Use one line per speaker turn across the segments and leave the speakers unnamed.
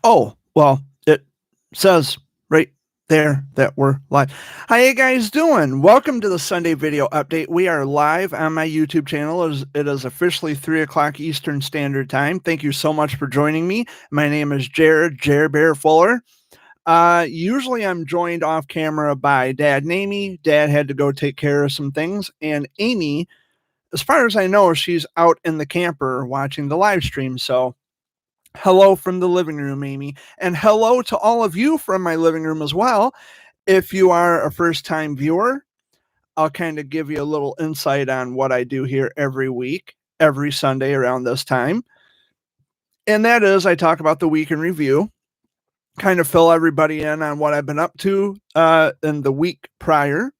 Oh, well, it says right there that we're live. How you guys doing? Welcome to the Sunday video update. We are live on my YouTube channel. It is officially 3 o'clock Eastern Standard Time. Thank you so much for joining me. My name is Jared Bear Fuller. Usually I'm joined off camera by Dad and Amy. Dad had to go take care of some things, and Amy, as far as I know, she's out in the camper watching the live stream. So hello from the living room, Amy, and hello to all of you from my living room as well. If you are a first time viewer, I'll kind of give you a little insight on what I do here every week, every Sunday around this time. And that is, I talk about the week in review, kind of fill everybody in on what I've been up to in the week prior.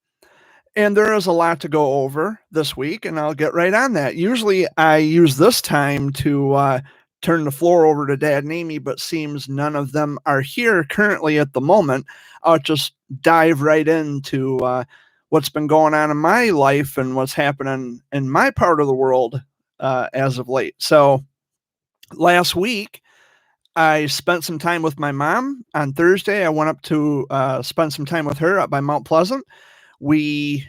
And there is a lot to go over this week, and I'll get right on that. Usually, I use this time to turn the floor over to Dad and Amy, but seems none of them are here currently at the moment. I'll just dive right into what's been going on in my life and what's happening in my part of the world as of late. So, last week, I spent some time with my mom. On Thursday, I went up to spend some time with her up by Mount Pleasant. We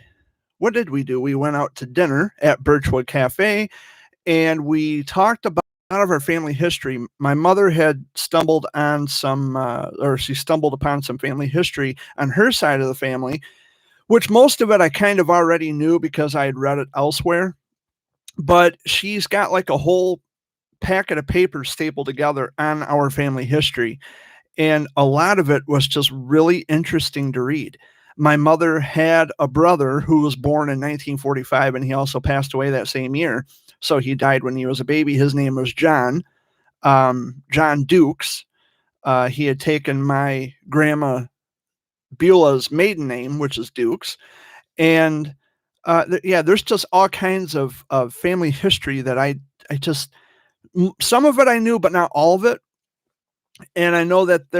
What did we do? We went out to dinner at Birchwood Cafe, and we talked about a lot of our family history. My mother had stumbled on she stumbled upon some family history on her side of the family, which most of it I kind of already knew because I had read it elsewhere. But she's got like a whole packet of papers stapled together on our family history. And a lot of it was just really interesting to read. My mother had a brother who was born in 1945, and he also passed away that same year. So he died when he was a baby. His name was John, John Dukes. He had taken my grandma Beulah's maiden name, which is Dukes. And yeah, there's just all kinds of family history that I just, some of it I knew, but not all of it. And I know that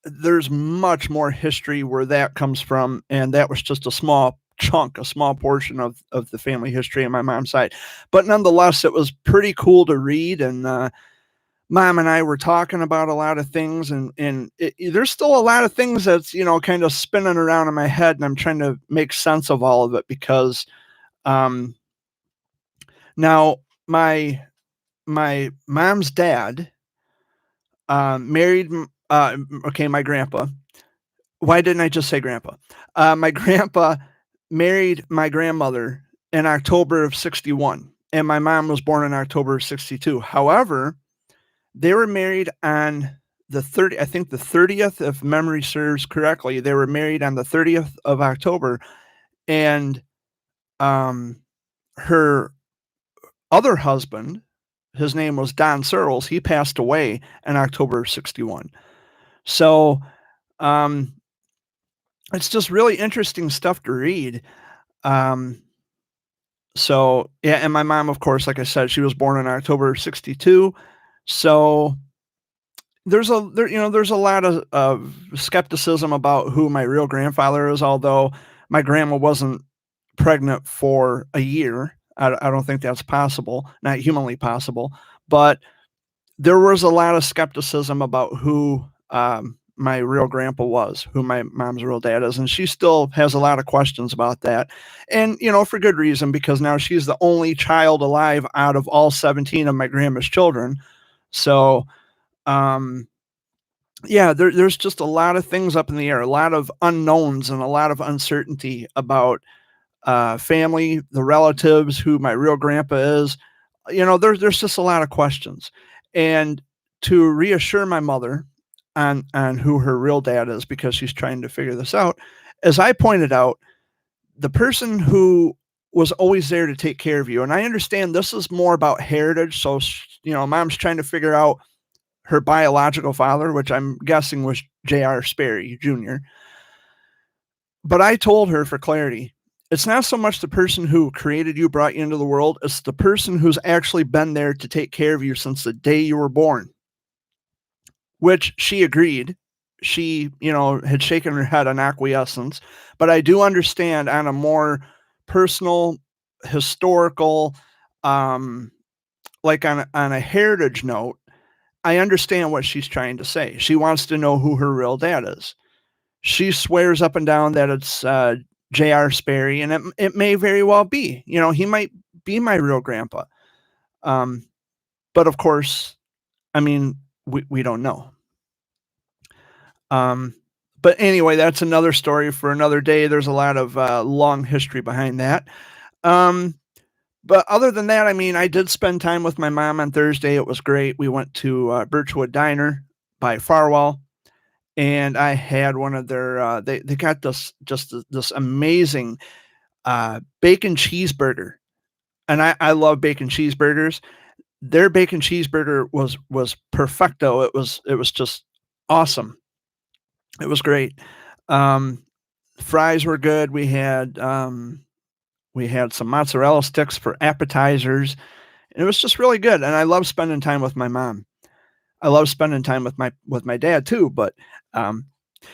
there's much more history where that comes from, and that was just a small chunk, a small portion of the family history on my mom's side. But nonetheless, it was pretty cool to read, and mom and I were talking about a lot of things, there's still a lot of things that's kind of spinning around in my head, and I'm trying to make sense of all of it because um, now my mom's dad married okay, my grandpa. Why didn't I just say grandpa? My grandpa married my grandmother in October of 61, and my mom was born in October of 62. However, they were married on I think the 30th, if memory serves correctly. They were married on the 30th of October, and um, her other husband, his name was Don Searles, he passed away in October of 61. So, um, it's just really interesting stuff to read. Um, so yeah, and my mom, of course, like I said, she was born in October '62. So there's a lot of skepticism about who my real grandfather is. Although my grandma wasn't pregnant for a year, I don't think that's possible, not humanly possible. But there was a lot of skepticism about who my real grandpa was, who my mom's real dad is, and she still has a lot of questions about that. And for good reason, because now she's the only child alive out of all 17 of my grandma's children. So, um, yeah, there's just a lot of things up in the air, a lot of unknowns, and a lot of uncertainty about family, the relatives, who my real grandpa is. There's just a lot of questions. And to reassure my mother on who her real dad is, because she's trying to figure this out, as I pointed out, the person who was always there to take care of you. And I understand this is more about heritage. So, mom's trying to figure out her biological father, which I'm guessing was J.R. Sperry Jr. But I told her for clarity, it's not so much the person who created you, brought you into the world, it's the person who's actually been there to take care of you since the day you were born. Which she agreed. She, had shaken her head in acquiescence. But I do understand on a more personal, historical, like on a heritage note, I understand what she's trying to say. She wants to know who her real dad is. She swears up and down that it's J.R. Sperry, and it may very well be. You know, he might be my real grandpa. Um, but of course, I mean, we don't know. Um, but anyway, that's another story for another day. There's a lot of long history behind that. Um, but other than that, I mean, I did spend time with my mom on Thursday. It was great. We went to Birchwood Diner by Farwell, and I had one of their. They got this amazing bacon cheeseburger, and I love bacon cheeseburgers. Their bacon cheeseburger was perfecto. It was just awesome. It was great. Um, Fries were good. We had some mozzarella sticks for appetizers. It was just really good, and I love spending time with my mom. I love spending time with my dad too, but um,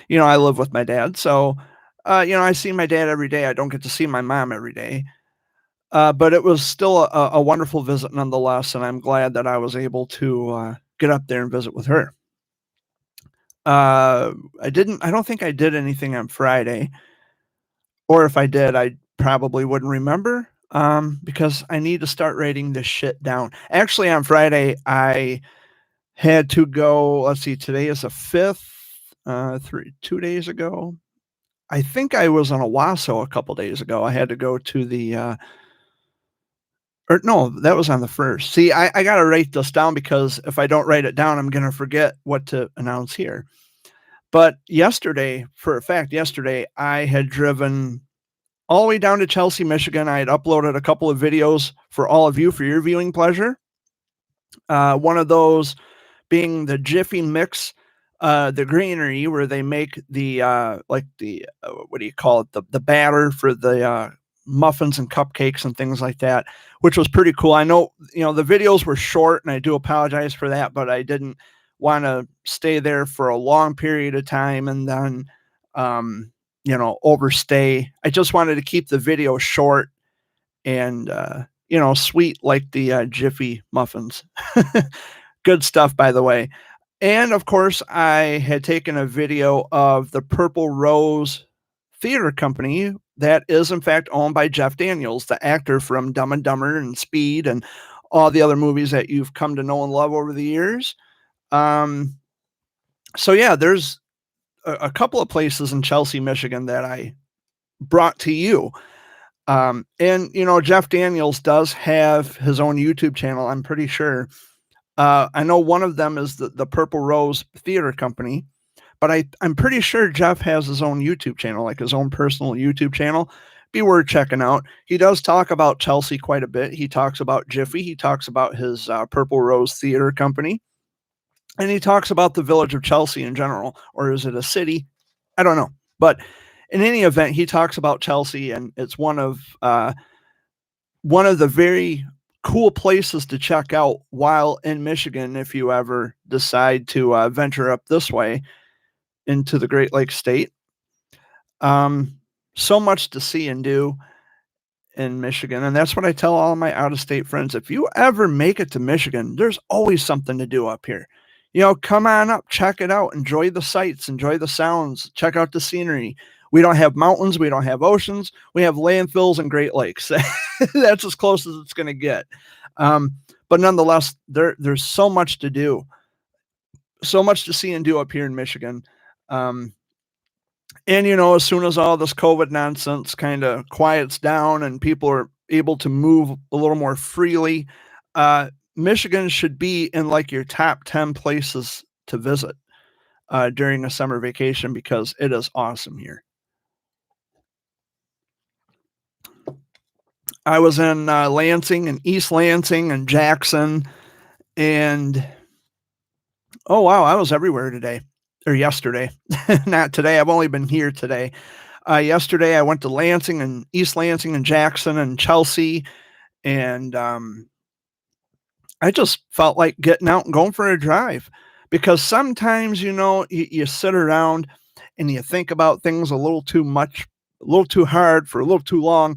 I live with my dad, so I see my dad every day. I don't get to see my mom every day, but it was still a wonderful visit nonetheless, and I'm glad that I was able to get up there and visit with her. I don't think I did anything on Friday, or if I did, I probably wouldn't remember, because I need to start writing this shit down. Actually, on Friday, I had to go. Let's see, today is the 5th. 2 days ago, I think I was on Owasso a couple days ago. I had to go to the. Or no, that was on the 1st. See, I got to write this down because if I don't write it down, I'm going to forget what to announce here. But yesterday, for a fact, yesterday, I had driven all the way down to Chelsea, Michigan. I had uploaded a couple of videos for all of you for your viewing pleasure. One of those being the Jiffy Mix, the greenery where they make the what do you call it? The batter for the muffins and cupcakes and things like that, which was pretty cool. I know, the videos were short, and I do apologize for that, but I didn't want to stay there for a long period of time and then overstay. I just wanted to keep the video short and sweet, like the Jiffy muffins. Good stuff, by the way. And of course, I had taken a video of the Purple Rose Theater Company that is in fact owned by Jeff Daniels, the actor from Dumb and Dumber and Speed and all the other movies that you've come to know and love over the years. So yeah, there's a couple of places in Chelsea, Michigan that I brought to you. And Jeff Daniels does have his own YouTube channel, I'm pretty sure. I know one of them is the Purple Rose Theater Company, but I'm pretty sure Jeff has his own YouTube channel, like his own personal YouTube channel. Be worth checking out. He does talk about Chelsea quite a bit. He talks about Jiffy. He talks about his Purple Rose Theater Company. And he talks about the village of Chelsea in general. Or is it a city? I don't know. But in any event, he talks about Chelsea, and it's one of the very cool places to check out while in Michigan if you ever decide to venture up this way into the Great Lakes state. So much to see and do in Michigan, and that's what I tell all my out-of-state friends. If you ever make it to Michigan, there's always something to do up here. Come on up, check it out, enjoy the sights, enjoy the sounds, check out the scenery. We don't have mountains, we don't have oceans, we have landfills and Great Lakes. That's as close as it's going to get. But nonetheless, there's so much to do, so much to see and do up here in Michigan. And as soon as all this COVID nonsense kind of quiets down and people are able to move a little more freely, Michigan should be in like your top 10 places to visit during a summer vacation, because it is awesome here. I was in Lansing and East Lansing and Jackson, and oh wow, I was everywhere today, or yesterday. Not today. I've only been here today. Yesterday I went to Lansing and East Lansing and Jackson and Chelsea, and I just felt like getting out and going for a drive, because sometimes you sit around and you think about things a little too much, a little too hard for a little too long,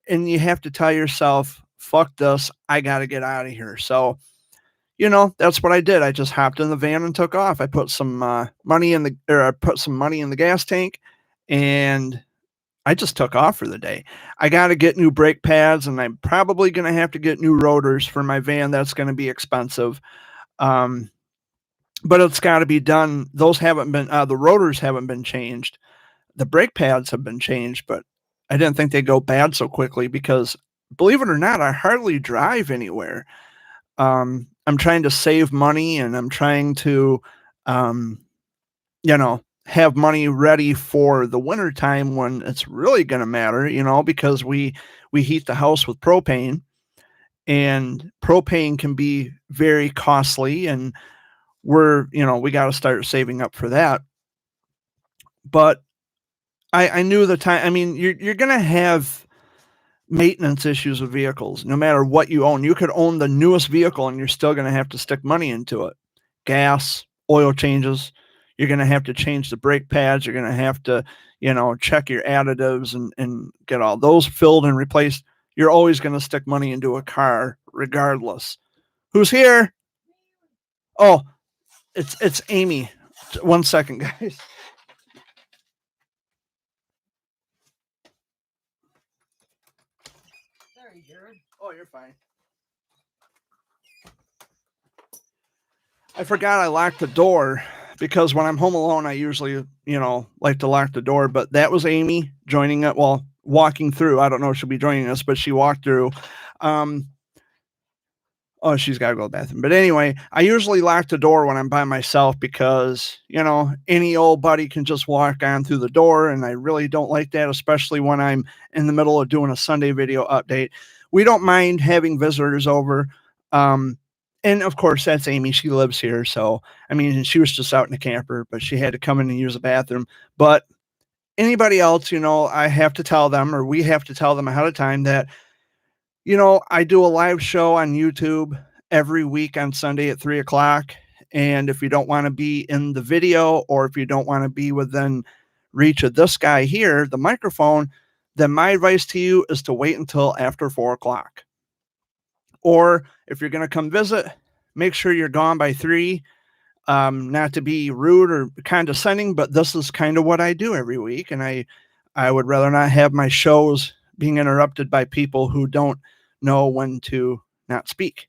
and you have to tell yourself, fuck this, I got to get out of here. So, that's what I did. I just hopped in the van and took off. I put some money in the or I put some money in the gas tank, and I just took off for the day. I got to get new brake pads, and I'm probably going to have to get new rotors for my van. That's going to be expensive. Um, but it's got to be done. Those haven't been the rotors haven't been changed. The brake pads have been changed, but I didn't think they'd go bad so quickly because, believe it or not, I hardly drive anywhere. I'm trying to save money, and I'm trying to, um, have money ready for the winter time when it's really going to matter, because we heat the house with propane, and propane can be very costly, and we got to start saving up for that. But I knew the time. I mean, you're going to have maintenance issues with vehicles no matter what you own. You could own the newest vehicle and you're still going to have to stick money into it. Gas, oil changes. You're going to have to change the brake pads. You're going to have to, check your additives and get all those filled and replaced. You're always going to stick money into a car regardless. Who's here? Oh, it's Amy. 1 second, guys. Sorry, Jared. Oh, you're fine. I forgot I locked the door because when I'm home alone, I usually, like to lock the door. But that was Amy joining it. Well, walking through. I don't know if she'll be joining us, but she walked through. Oh, she's got to go to the bathroom. But anyway, I usually lock the door when I'm by myself because, any old buddy can just walk on through the door. And I really don't like that, especially when I'm in the middle of doing a Sunday video update. We don't mind having visitors over. And of course, that's Amy. She lives here. So, I mean, she was just out in the camper, but she had to come in and use the bathroom. But anybody else, I have to tell them, or we have to tell them ahead of time that, I do a live show on YouTube every week on Sunday at 3:00. And if you don't want to be in the video, or if you don't want to be within reach of this guy here, the microphone, then my advice to you is to wait until after 4:00. Or if you're going to come visit, make sure you're gone by 3. Not to be rude or condescending, but this is kind of what I do every week. And I would rather not have my shows being interrupted by people who don't know when to not speak,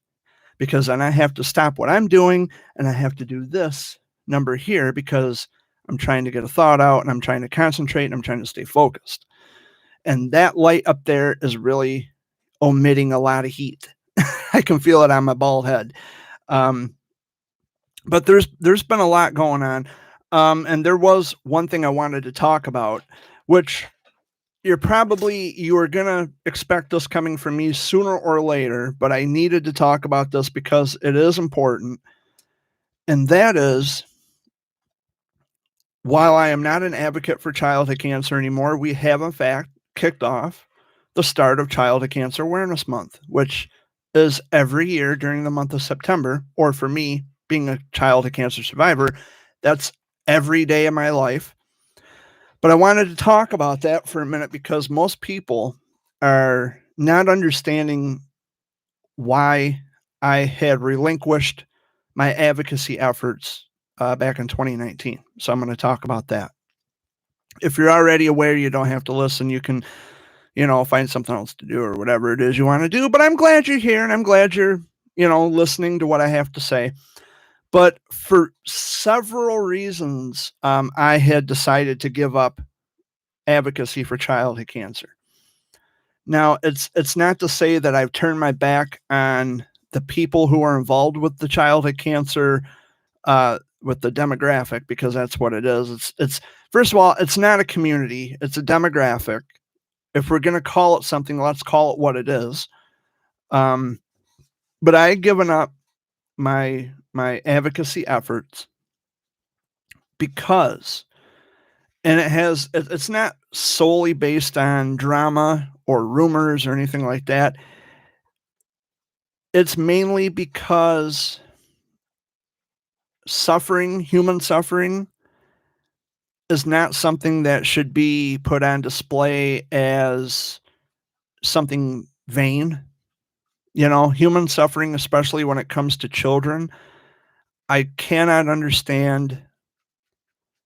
because then I have to stop what I'm doing and I have to do this number here because I'm trying to get a thought out and I'm trying to concentrate and I'm trying to stay focused. And that light up there is really omitting a lot of heat. I can feel it on my bald head. But there's been a lot going on. And there was one thing I wanted to talk about, which you are going to expect this coming from me sooner or later, but I needed to talk about this because it is important. And that is, while I am not an advocate for childhood cancer anymore, we have in fact kicked off the start of Childhood Cancer Awareness Month, which is every year during the month of September, or for me, being a childhood cancer survivor, that's every day of my life. But I wanted to talk about that for a minute because most people are not understanding why I had relinquished my advocacy efforts back in 2019. So I'm going to talk about that. If you're already aware, you don't have to listen. You can, find something else to do or whatever it is you want to do. But I'm glad you're here and I'm glad you're, listening to what I have to say. But for several reasons, I had decided to give up advocacy for childhood cancer. Now, it's not to say that I've turned my back on the people who are involved with the childhood cancer, with the demographic, because that's what it is. It's first of all, it's not a community; it's a demographic. If we're going to call it something, let's call it what it is. But I had given up my advocacy efforts because, and it's not solely based on drama or rumors or anything like that. It's mainly because human suffering is not something that should be put on display as something vain. You know, human suffering, especially when it comes to children, I cannot understand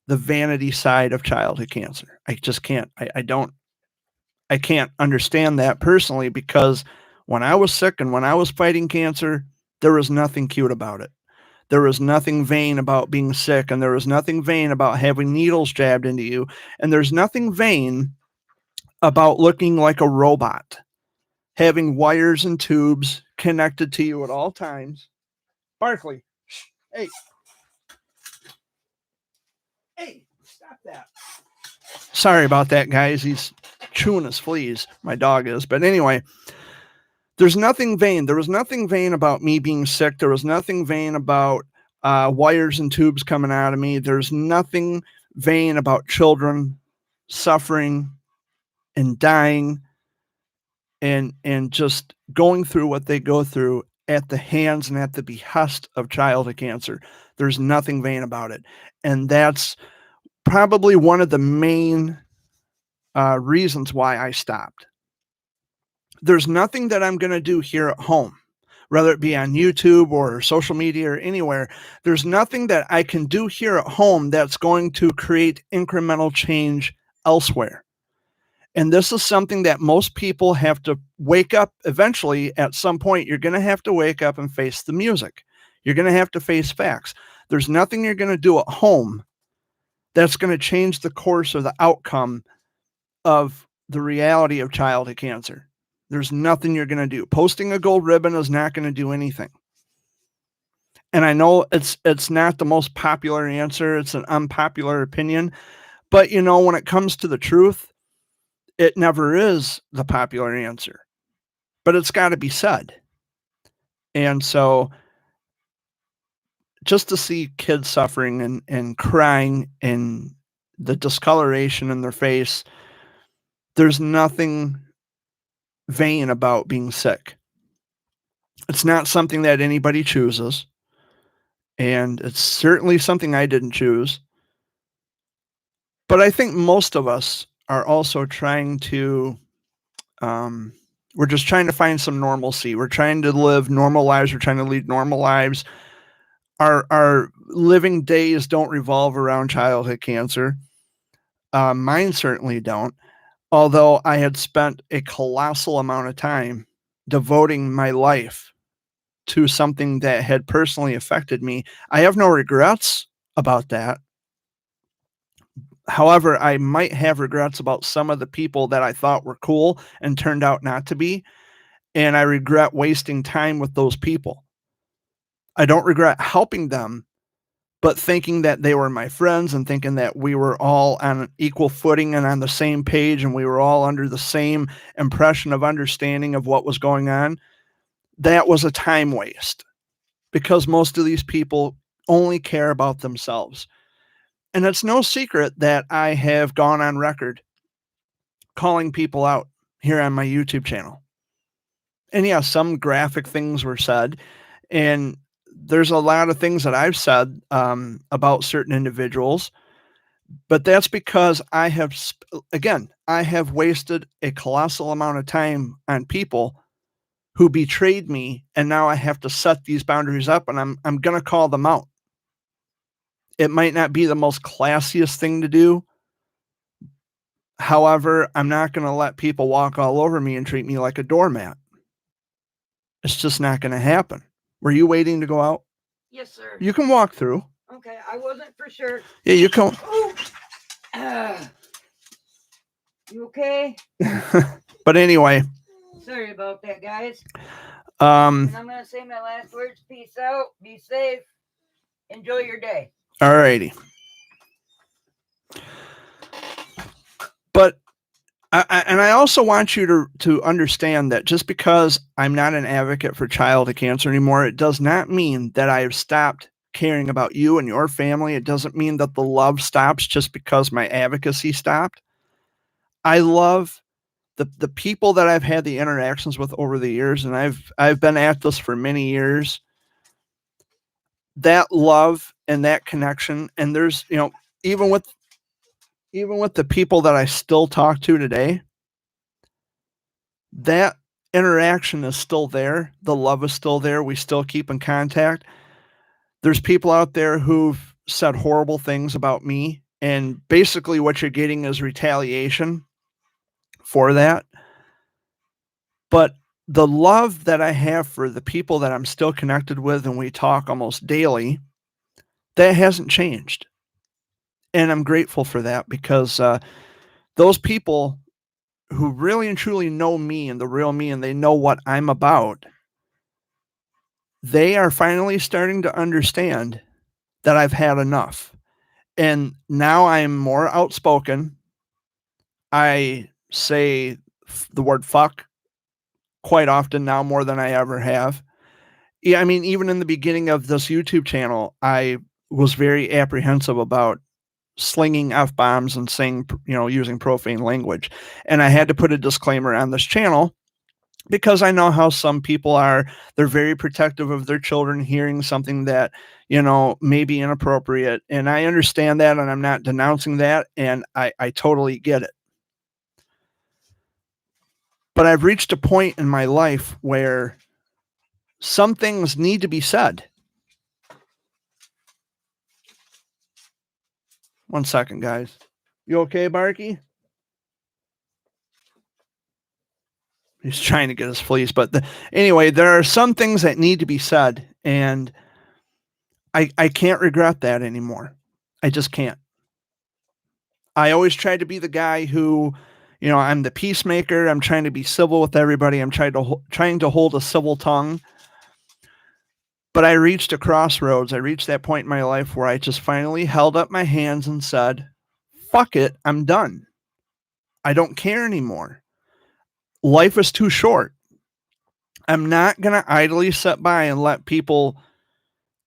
the vanity side of childhood cancer. I just can't. I can't understand that personally because when I was sick and when I was fighting cancer, there was nothing cute about it. There was nothing vain about being sick, and there was nothing vain about having needles jabbed into you, and there's nothing vain about looking like a robot, having wires and tubes connected to you at all times. Barkley, hey, hey, stop that. Sorry about that, guys. He's chewing his fleas. My dog is. But anyway, there's nothing vain. There was nothing vain about me being sick. There was nothing vain about wires and tubes coming out of me. There's nothing vain about children suffering and dying and just going through what they go through at the hands and at the behest of childhood cancer. There's nothing vain about it. And that's probably one of the main reasons why I stopped. There's nothing that I'm going to do here at home, whether it be on YouTube or social media or anywhere. There's nothing that I can do here at home that's going to create incremental change elsewhere. And this is something that most people have to wake up eventually. At some point, you're going to have to wake up and face the music. You're going to have to face facts. There's nothing you're going to do at home that's going to change the course or the outcome of the reality of childhood cancer. There's nothing you're going to do. Posting a gold ribbon is not going to do anything. And I know it's not the most popular answer. It's an unpopular opinion. But, you know, when it comes to the truth, it never is the popular answer. But it's got to be said. And so just to see kids suffering and crying and the discoloration in their face, there's nothing vain about being sick. It's not something that anybody chooses. And it's certainly something I didn't choose. But I think most of us are also trying to, we're just trying to find some normalcy. We're trying to live normal lives. We're trying to lead normal lives. Our living days don't revolve around childhood cancer. Mine certainly don't. Although I had spent a colossal amount of time devoting my life to something that had personally affected me. I have no regrets about that. However, I might have regrets about some of the people that I thought were cool and turned out not to be. And I regret wasting time with those people. I don't regret helping them, but thinking that they were my friends and thinking that we were all on an equal footing and on the same page and we were all under the same impression of understanding of what was going on, that was a time waste because most of these people only care about themselves. And it's no secret that I have gone on record calling people out here on my YouTube channel. And yeah, some graphic things were said, and there's a lot of things that I've said about certain individuals, but that's because I have, again, I have wasted a colossal amount of time on people who betrayed me, and now I have to set these boundaries up, and I'm going to call them out. It might not be the most classiest thing to do. However, I'm not going to let people walk all over me and treat me like a doormat. It's just not going to happen. Were you waiting to go out?
Yes, sir.
You can walk through.
Okay, I wasn't for sure.
Yeah, you can.
You okay?
But anyway.
Sorry about that, guys.
And
I'm going to say my last words. Peace out. Be safe. Enjoy your day.
All righty. But I also want you to understand that just because I'm not an advocate for childhood cancer anymore, it does not mean that I have stopped caring about you and your family. It doesn't mean that the love stops just because my advocacy stopped. I love the people that I've had the interactions with over the years, and I've been at this for many years. That love and that connection, and there's, you know, even with the people that I still talk to today, that interaction is still there. The love is still there. We still keep in contact. There's people out there who've said horrible things about me, and basically what you're getting is retaliation for that. But the love that I have for the people that I'm still connected with and we talk almost daily, that hasn't changed. And I'm grateful for that because those people who really and truly know me and the real me, and they know what I'm about, they are finally starting to understand that I've had enough. And now I'm more outspoken. I say the word fuck quite often now, more than I ever have. Yeah, I mean, even in the beginning of this YouTube channel, I was very apprehensive about slinging F-bombs and saying, using profane language. And I had to put a disclaimer on this channel because I know how some people are. They're very protective of their children hearing something that, may be inappropriate. And I understand that, and I'm not denouncing that, and I totally get it. But I've reached a point in my life where some things need to be said. One second, guys. You okay, Barky? He's trying to get his fleece. But anyway, there are some things that need to be said, and I can't regret that anymore. I just can't. I always try to be the guy who, I'm the peacemaker. I'm trying to be civil with everybody. I'm trying to hold a civil tongue. But I reached a crossroads. I reached that point in my life where I just finally held up my hands and said, fuck it, I'm done. I don't care anymore. Life is too short. I'm not going to idly sit by and let people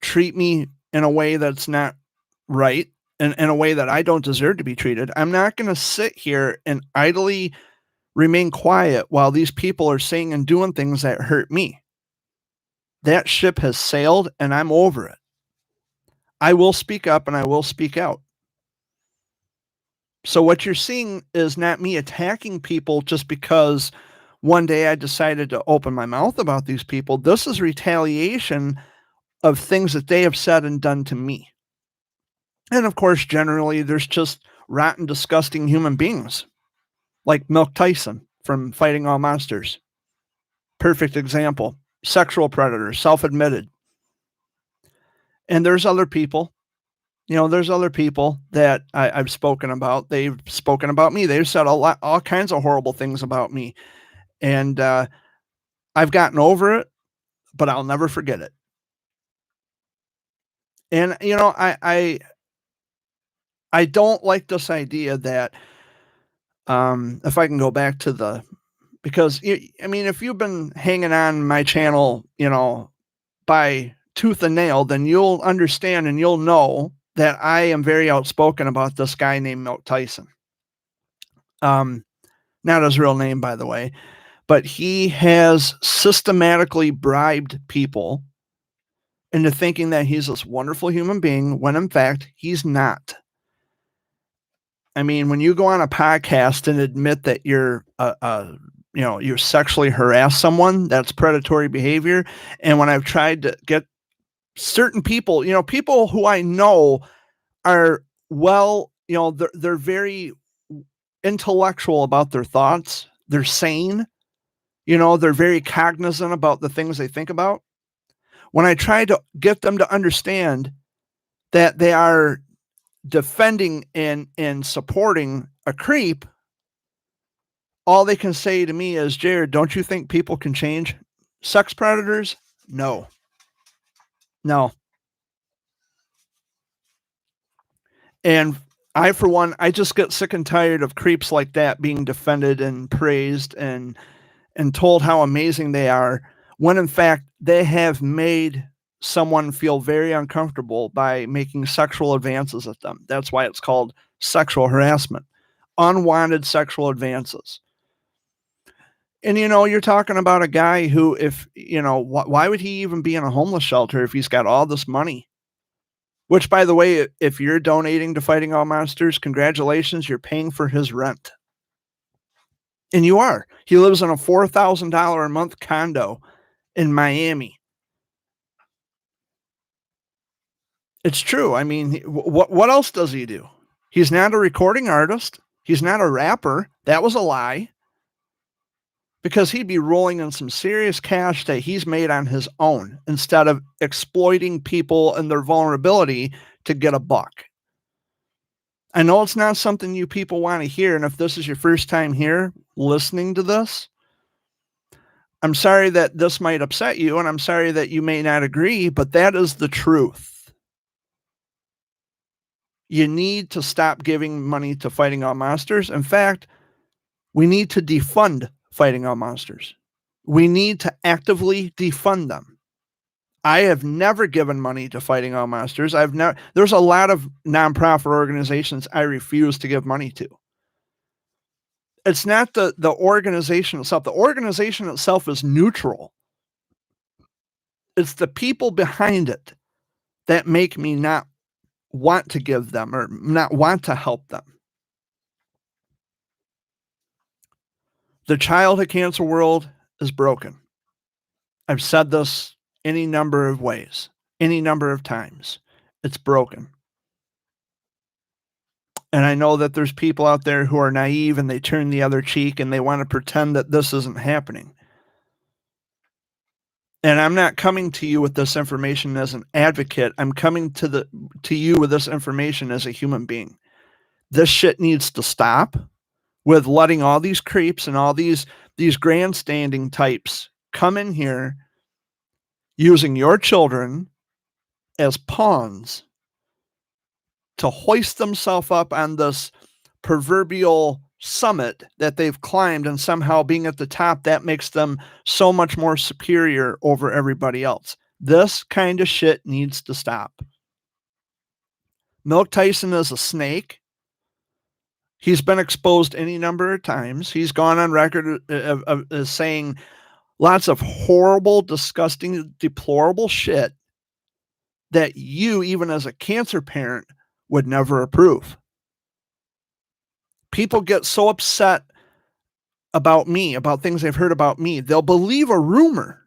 treat me in a way that's not right, and in a way that I don't deserve to be treated. I'm not going to sit here and idly remain quiet while these people are saying and doing things that hurt me. That ship has sailed, and I'm over it. I will speak up and I will speak out. So what you're seeing is not me attacking people just because one day I decided to open my mouth about these people. This is retaliation of things that they have said and done to me. And of course, generally, there's just rotten, disgusting human beings like Mike Tyson from Fighting All Monsters. Perfect example. Sexual predator, self-admitted. And there's other people. There's other people that I've spoken about. They've spoken about me. They've said all kinds of horrible things about me. And I've gotten over it, but I'll never forget it. And, I don't like this idea that if I can go back to because, if you've been hanging on my channel, by tooth and nail, then you'll understand and you'll know that I am very outspoken about this guy named Mike Tyson. Not his real name, by the way, but he has systematically bribed people into thinking that he's this wonderful human being when in fact he's not. I mean, when you go on a podcast and admit that you're you sexually harass someone, that's predatory behavior. And when I've tried to get certain people, people who I know are they're very intellectual about their thoughts. They're sane. They're very cognizant about the things they think about. When I try to get them to understand that they are defending and supporting a creep, all they can say to me is, Jared, don't you think people can change? Sex predators? No. And I, for one, I just get sick and tired of creeps like that being defended and praised and told how amazing they are, when in fact they have made someone feel very uncomfortable by making sexual advances at them. That's why it's called sexual harassment. Unwanted sexual advances. And, you're talking about a guy who, why would he even be in a homeless shelter if he's got all this money? Which, by the way, if you're donating to Fighting All Monsters, congratulations, you're paying for his rent. And you are. He lives in a $4,000 a month condo in Miami. It's true. I mean, what else does he do? He's not a recording artist. He's not a rapper. That was a lie. Because he'd be rolling in some serious cash that he's made on his own instead of exploiting people and their vulnerability to get a buck. I know it's not something you people want to hear. And if this is your first time here listening to this, I'm sorry that this might upset you, and I'm sorry that you may not agree, but that is the truth. You need to stop giving money to Fighting All Monsters. In fact, we need to defund Fighting All Monsters. We need to actively defund them. I have never given money to Fighting All Monsters. There's a lot of nonprofit organizations I refuse to give money to. It's not the organization itself. The organization itself is neutral. It's the people behind it that make me not want to give them or not want to help them. The childhood cancer world is broken. I've said this any number of ways, any number of times. It's broken. And I know that there's people out there who are naive and they turn the other cheek and they want to pretend that this isn't happening. And I'm not coming to you with this information as an advocate. I'm coming to you with this information as a human being. This shit needs to stop with letting all these creeps and all these grandstanding types come in here using your children as pawns to hoist themselves up on this proverbial summit that they've climbed, and somehow being at the top, that makes them so much more superior over everybody else. This kind of shit needs to stop. Milk Tyson is a snake. He's been exposed any number of times. He's gone on record of saying lots of horrible, disgusting, deplorable shit that you, even as a cancer parent, would never approve. People get so upset about me, about things they've heard about me. They'll believe a rumor.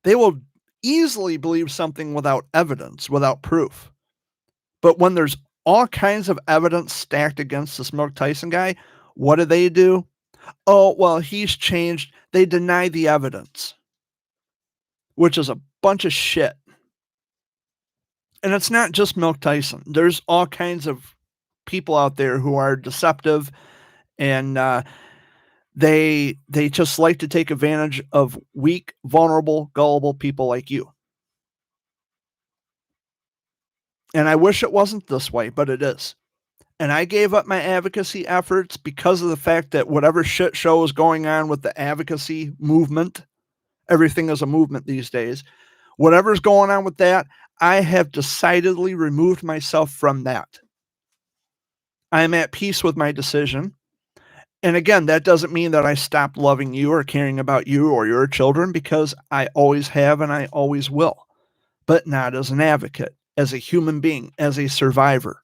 They will easily believe something without evidence, without proof. But when there's all kinds of evidence stacked against this Milk Tyson guy, what do? Oh, well, he's changed. They deny the evidence, which is a bunch of shit. And it's not just Milk Tyson. There's all kinds of people out there who are deceptive, and they just like to take advantage of weak, vulnerable, gullible people like you. And I wish it wasn't this way, but it is. And I gave up my advocacy efforts because of the fact that whatever shit show is going on with the advocacy movement, everything is a movement these days. Whatever's going on with that, I have decidedly removed myself from that. I am at peace with my decision. And again, that doesn't mean that I stopped loving you or caring about you or your children, because I always have and I always will, but not as an advocate, as a human being, as a survivor.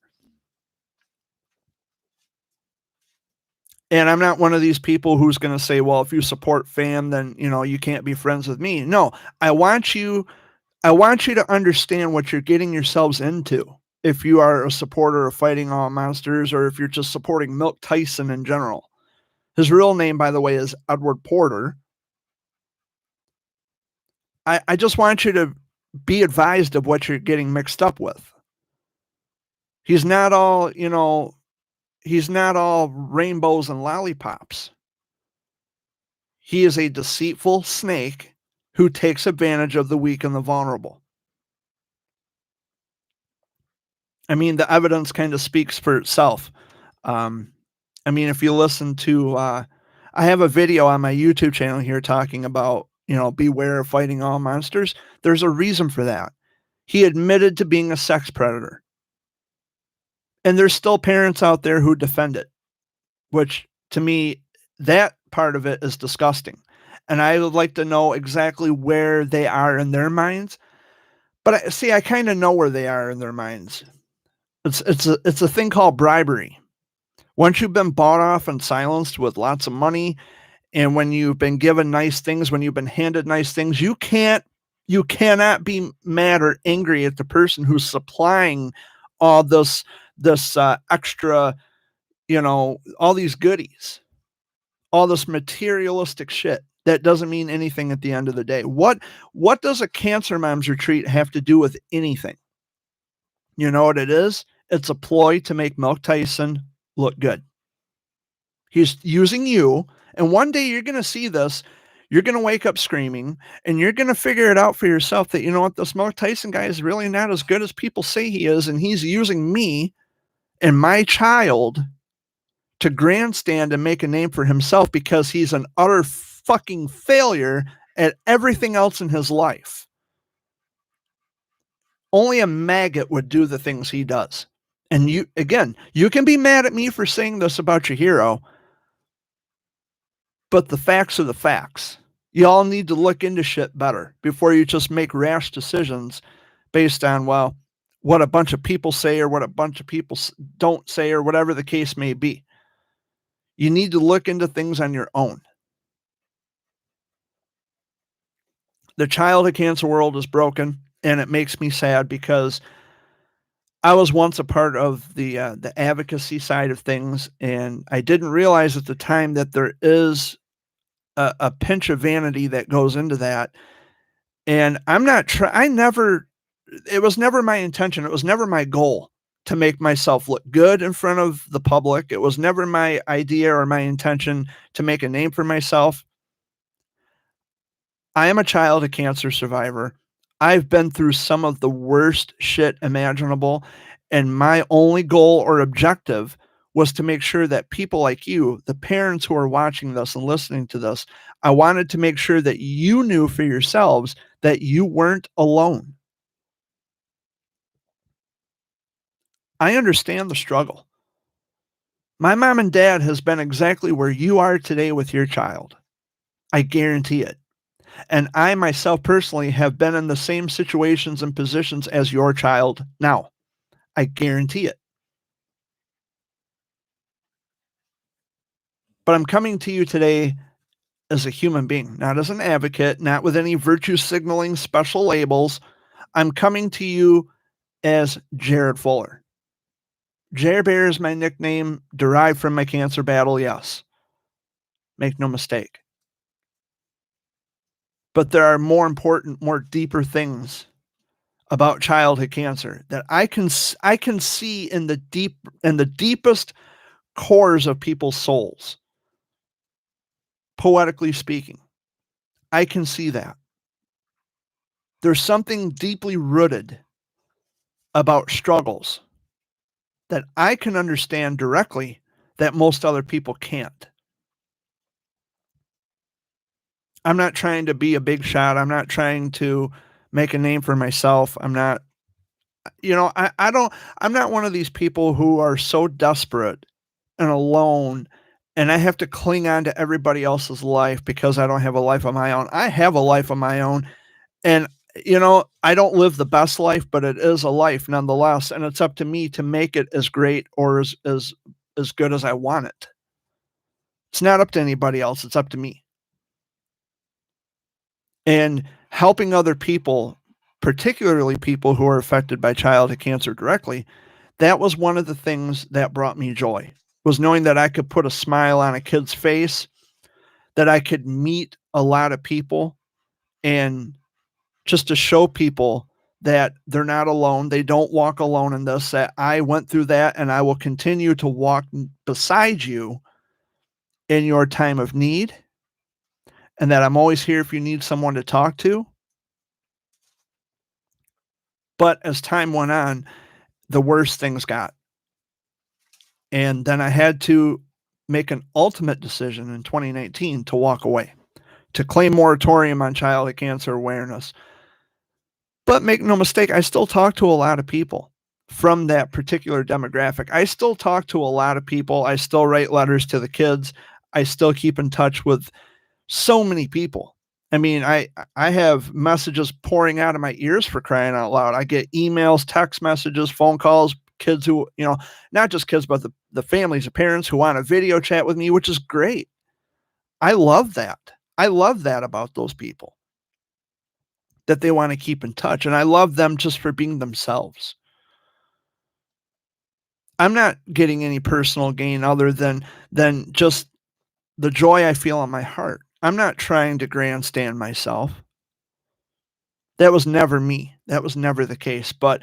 And I'm not one of these people who's going to say, well, if you support FAM, then, you can't be friends with me. No, I want you to understand what you're getting yourselves into. If you are a supporter of Fighting All Monsters, or if you're just supporting Milk Tyson in general. His real name, by the way, is Edward Porter. I just want you to be advised of what you're getting mixed up with. He's not all, he's not all rainbows and lollipops. He is a deceitful snake who takes advantage of the weak and the vulnerable. I mean, the evidence kind of speaks for itself. I mean, if you listen to, I have a video on my YouTube channel here talking about, beware of Fighting All Monsters. There's a reason for that. He admitted to being a sex predator. And there's still parents out there who defend it, which to me, that part of it is disgusting. And I would like to know exactly where they are in their minds. But I kind of know where they are in their minds. It's a thing called bribery, Once you've been bought off and silenced with lots of money, and when you've been given nice things, when you've been handed nice things, you cannot be mad or angry at the person who's supplying all this extra, all these goodies, all this materialistic shit that doesn't mean anything at the end of the day. What does a cancer moms retreat have to do with anything? You know what it is? It's a ploy to make Mike Tyson look good. He's using you, and one day you're going to see this. You're going to wake up screaming, and you're going to figure it out for yourself that, you know what, this Mike Tyson guy is really not as good as people say he is, and he's using me and my child to grandstand and make a name for himself because he's an utter fucking failure at everything else in his life. Only a maggot would do the things he does. And you can be mad at me for saying this about your hero, but the facts are the facts. You all need to look into shit better before you just make rash decisions based on, well, what a bunch of people say or what a bunch of people don't say or whatever the case may be. You need to look into things on your own. The childhood cancer world is broken, and it makes me sad because I was once a part of the advocacy side of things, and I didn't realize at the time that there is a pinch of vanity that goes into that. And it was never my intention. It was never my goal to make myself look good in front of the public. It was never my idea or my intention to make a name for myself. I am a childhood cancer survivor. I've been through some of the worst shit imaginable, and my only goal or objective was to make sure that people like you, the parents who are watching this and listening to this, I wanted to make sure that you knew for yourselves that you weren't alone. I understand the struggle. My mom and dad has been exactly where you are today with your child. I guarantee it. And I myself personally have been in the same situations and positions as your child now. I guarantee it. But I'm coming to you today as a human being, not as an advocate, not with any virtue signaling special labels. I'm coming to you as Jared Fuller. Jared Bear is my nickname, derived from my cancer battle, yes. Make no mistake. But there are more important, more deeper things about childhood cancer that I can see in the deepest cores of people's souls. Poetically speaking, I can see that. There's something deeply rooted about struggles that I can understand directly that most other people can't. I'm not trying to be a big shot. I'm not trying to make a name for myself. I'm not, I'm not one of these people who are so desperate and alone, and I have to cling on to everybody else's life because I don't have a life of my own. I have a life of my own, and I don't live the best life, but it is a life nonetheless, and it's up to me to make it as great or as good as I want it. It's not up to anybody else. It's up to me. And helping other people, particularly people who are affected by childhood cancer directly, that was one of the things that brought me joy, was knowing that I could put a smile on a kid's face, that I could meet a lot of people, and just to show people that they're not alone. They don't walk alone in this, that I went through that and I will continue to walk beside you in your time of need, and that I'm always here if you need someone to talk to. But as time went on, the worse things got. And then I had to make an ultimate decision in 2019 to walk away, to claim moratorium on childhood cancer awareness. But make no mistake, I still talk to a lot of people from that particular demographic. I still talk to a lot of people. I still write letters to the kids. I still keep in touch with so many people. I mean, I have messages pouring out of my ears, for crying out loud. I get emails, text messages, phone calls, kids who, not just kids, but the families, the parents who want to video chat with me, which is great. I love that. I love that about those people, that they want to keep in touch. And I love them just for being themselves. I'm not getting any personal gain other than just the joy I feel in my heart. I'm not trying to grandstand myself. That was never me. That was never the case. But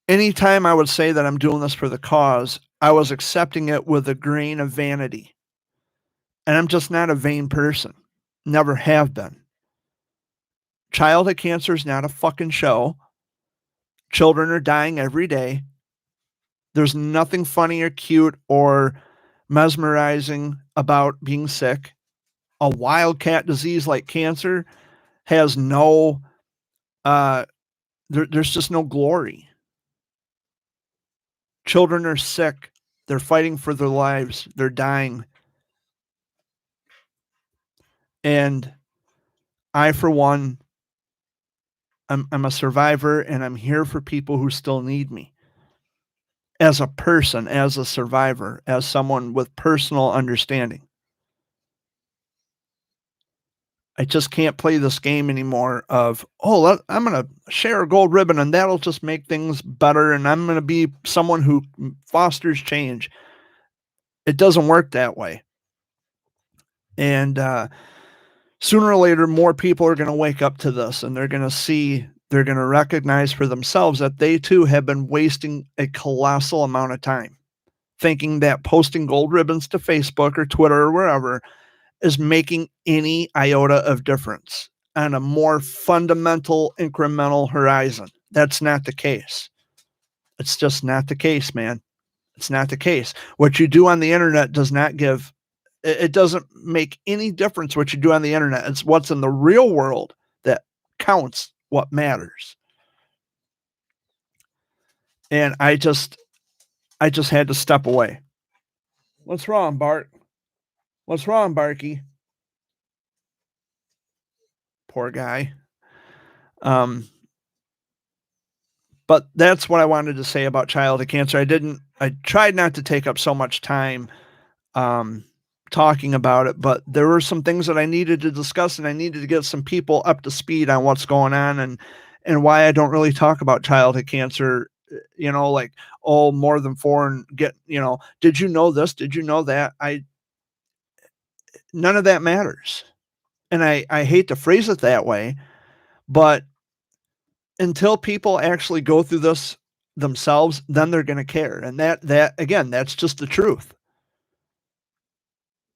anytime I would say that I'm doing this for the cause, I was accepting it with a grain of vanity. And I'm just not a vain person. Never have been. Childhood cancer is not a fucking show. Children are dying every day. There's nothing funny or cute or mesmerizing about being sick. A wildcat disease like cancer has no, there's just no glory. Children are sick. They're fighting for their lives. They're dying. And I, for one, I'm a survivor, and I'm here for people who still need me. As a person, as a survivor, as someone with personal understanding. I just can't play this game anymore of, I'm going to share a gold ribbon and that'll just make things better, and I'm going to be someone who fosters change. It doesn't work that way. And sooner or later, more people are going to wake up to this, and they're going to recognize for themselves that they too have been wasting a colossal amount of time thinking that posting gold ribbons to Facebook or Twitter or wherever is making any iota of difference on a more fundamental, incremental horizon. That's not the case. It's just not the case, man. It's not the case. What you do on the internet does not give, it doesn't make any difference what you do on the internet. It's what's in the real world that counts, what matters. And I just had to step away. What's wrong, Bart? What's wrong, Barky? Poor guy. But that's what I wanted to say about childhood cancer. I tried not to take up so much time talking about it, but there were some things that I needed to discuss, and I needed to get some people up to speed on what's going on and why I don't really talk about childhood cancer, like, more than 4 and get, did you know this? Did you know that? None of that matters. And I hate to phrase it that way, but until people actually go through this themselves, then they're going to care. And that again, that's just the truth.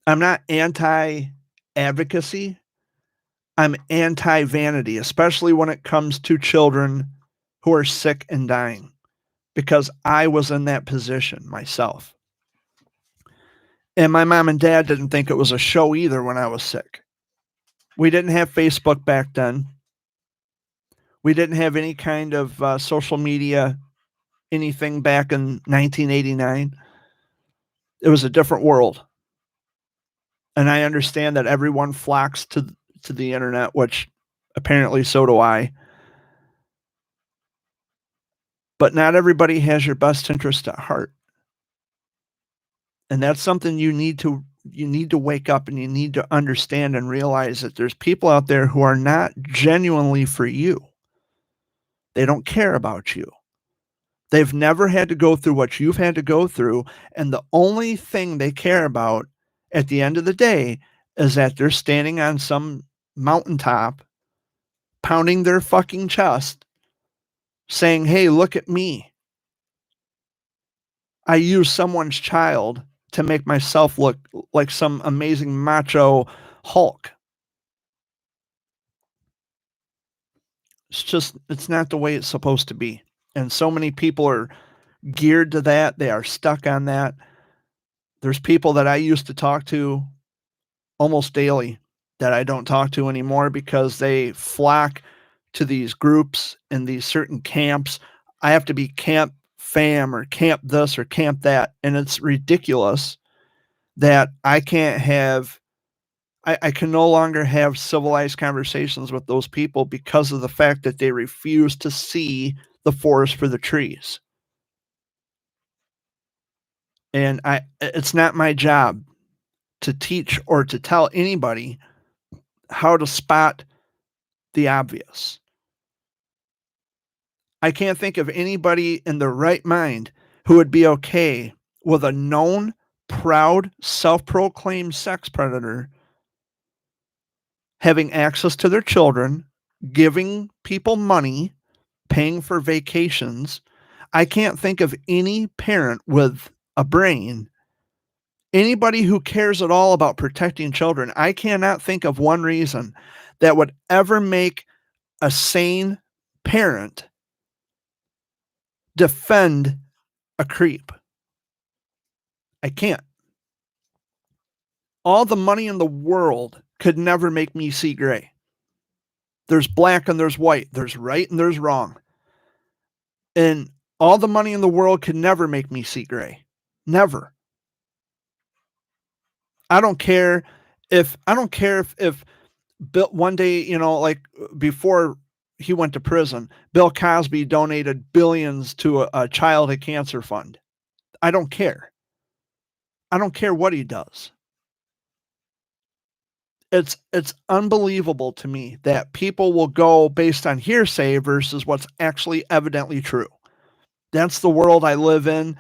I'm not anti-advocacy. I'm anti-vanity, especially when it comes to children who are sick and dying, because I was in that position myself. And my mom and dad didn't think it was a show either when I was sick. We didn't have Facebook back then. We didn't have any kind of social media, anything back in 1989. It was a different world. And I understand that everyone flocks to the internet, which apparently so do I. But not everybody has your best interest at heart. And that's something you need to wake up, and you need to understand and realize that there's people out there who are not genuinely for you. They don't care about you. They've never had to go through what you've had to go through. And the only thing they care about at the end of the day is that they're standing on some mountaintop, pounding their fucking chest, saying, hey, look at me. I used someone's child to make myself look like some amazing macho Hulk. It's not the way it's supposed to be. And so many people are geared to that. They are stuck on that. There's people that I used to talk to almost daily that I don't talk to anymore because they flock to these groups and these certain camps. I have to be camp fam or camp this or camp that. And it's ridiculous that I can no longer have civilized conversations with those people because of the fact that they refuse to see the forest for the trees. And it's not my job to teach or to tell anybody how to spot the obvious. I can't think of anybody in their right mind who would be okay with a known, proud, self-proclaimed sex predator having access to their children, giving people money, paying for vacations. I can't think of any parent with a brain, anybody who cares at all about protecting children. I cannot think of one reason that would ever make a sane parent defend a creep. I can't. All the money in the world could never make me see gray. There's black and there's white. There's right and there's wrong. And all the money in the world could never make me see gray. Never. I don't care if Bill one day, like before he went to prison, Bill Cosby donated billions to a childhood cancer fund. I don't care. I don't care what he does. It's unbelievable to me that people will go based on hearsay versus what's actually evidently true. That's the world I live in,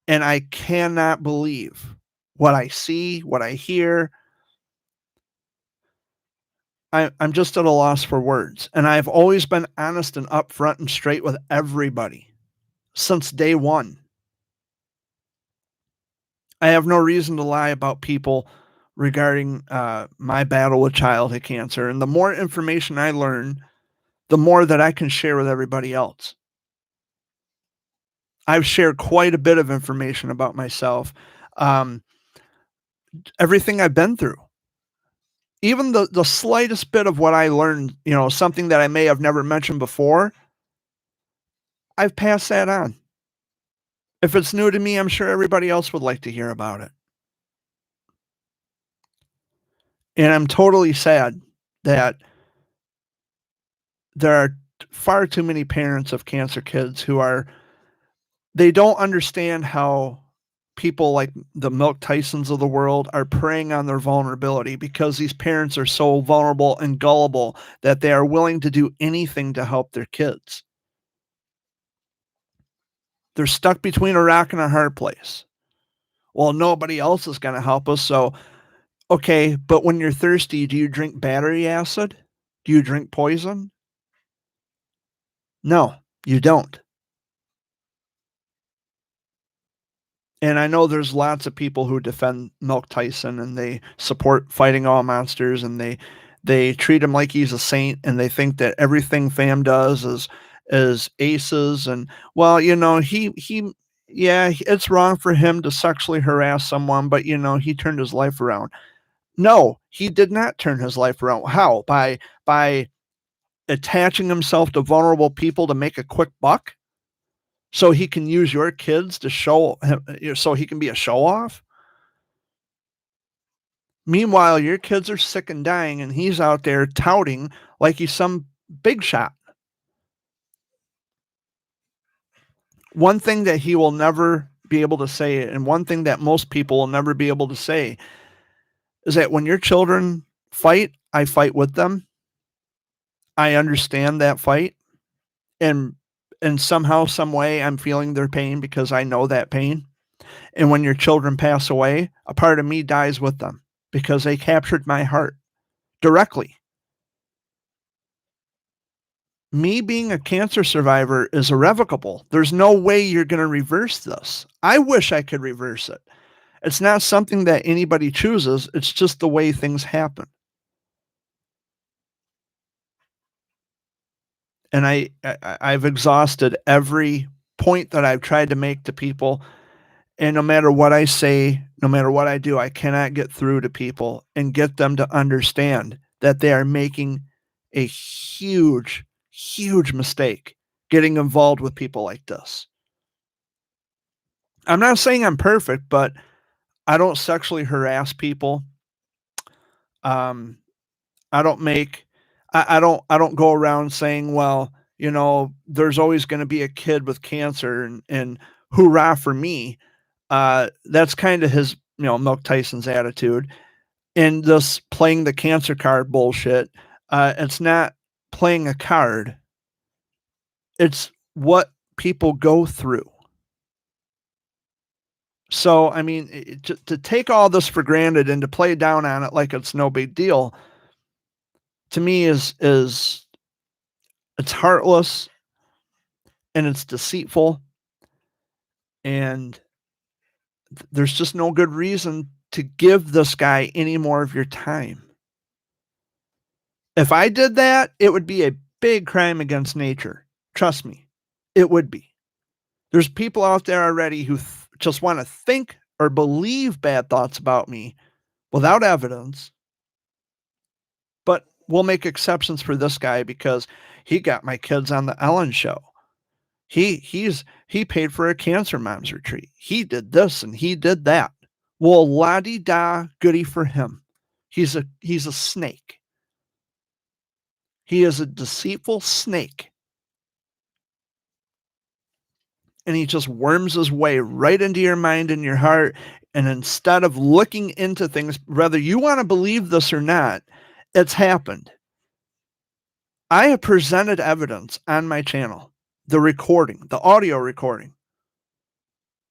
and I cannot believe what I see, what I hear. I'm just at a loss for words, and I've always been honest and upfront and straight with everybody since day one. I have no reason to lie about people regarding my battle with childhood cancer. And the more information I learn, the more that I can share with everybody else. I've shared quite a bit of information about myself, everything I've been through. Even the slightest bit of what I learned, something that I may have never mentioned before, I've passed that on. If it's new to me, I'm sure everybody else would like to hear about it. And I'm totally sad that there are far too many parents of cancer kids who they don't understand how people like the Milk Tysons of the world are preying on their vulnerability, because these parents are so vulnerable and gullible that they are willing to do anything to help their kids. They're stuck between a rock and a hard place. Well, nobody else is going to help us. So, okay, but when you're thirsty, do you drink battery acid? Do you drink poison? No, you don't. And I know there's lots of people who defend Milk Tyson and they support fighting all monsters, and they treat him like he's a saint, and they think that everything fam does is aces. And well, it's wrong for him to sexually harass someone, but he turned his life around. No, he did not turn his life around. How? By attaching himself to vulnerable people to make a quick buck? So he can use your kids to show him, so he can be a show off? Meanwhile, your kids are sick and dying, and he's out there touting like he's some big shot. One thing that he will never be able to say, and one thing that most people will never be able to say, is that when your children fight, I fight with them. I understand that fight. And somehow, some way, I'm feeling their pain because I know that pain. And when your children pass away, a part of me dies with them because they captured my heart directly. Me being a cancer survivor is irrevocable. There's no way you're going to reverse this. I wish I could reverse it. It's not something that anybody chooses. It's just the way things happen. And I've exhausted every point that I've tried to make to people. And no matter what I say, no matter what I do, I cannot get through to people and get them to understand that they are making a huge, huge mistake getting involved with people like this. I'm not saying I'm perfect, but I don't sexually harass people. Um, I don't go around saying, well, there's always going to be a kid with cancer and hoorah for me. That's kind of his, Milk Tyson's attitude. And this playing the cancer card bullshit, it's not playing a card. It's what people go through. So, I mean, to take all this for granted and to play down on it like it's no big deal, to me is it's heartless and it's deceitful, and there's just no good reason to give this guy any more of your time. If I did that, it would be a big crime against nature. Trust me, it would be. There's people out there already who just want to think or believe bad thoughts about me without evidence. But we'll make exceptions for this guy because he got my kids on the Ellen show. He paid for a cancer mom's retreat. He did this and he did that. Well, la-di-da, goody for him. He's a snake. He is a deceitful snake. And he just worms his way right into your mind and your heart. And instead of looking into things, whether you want to believe this or not, it's happened. I have presented evidence on my channel, the recording, the audio recording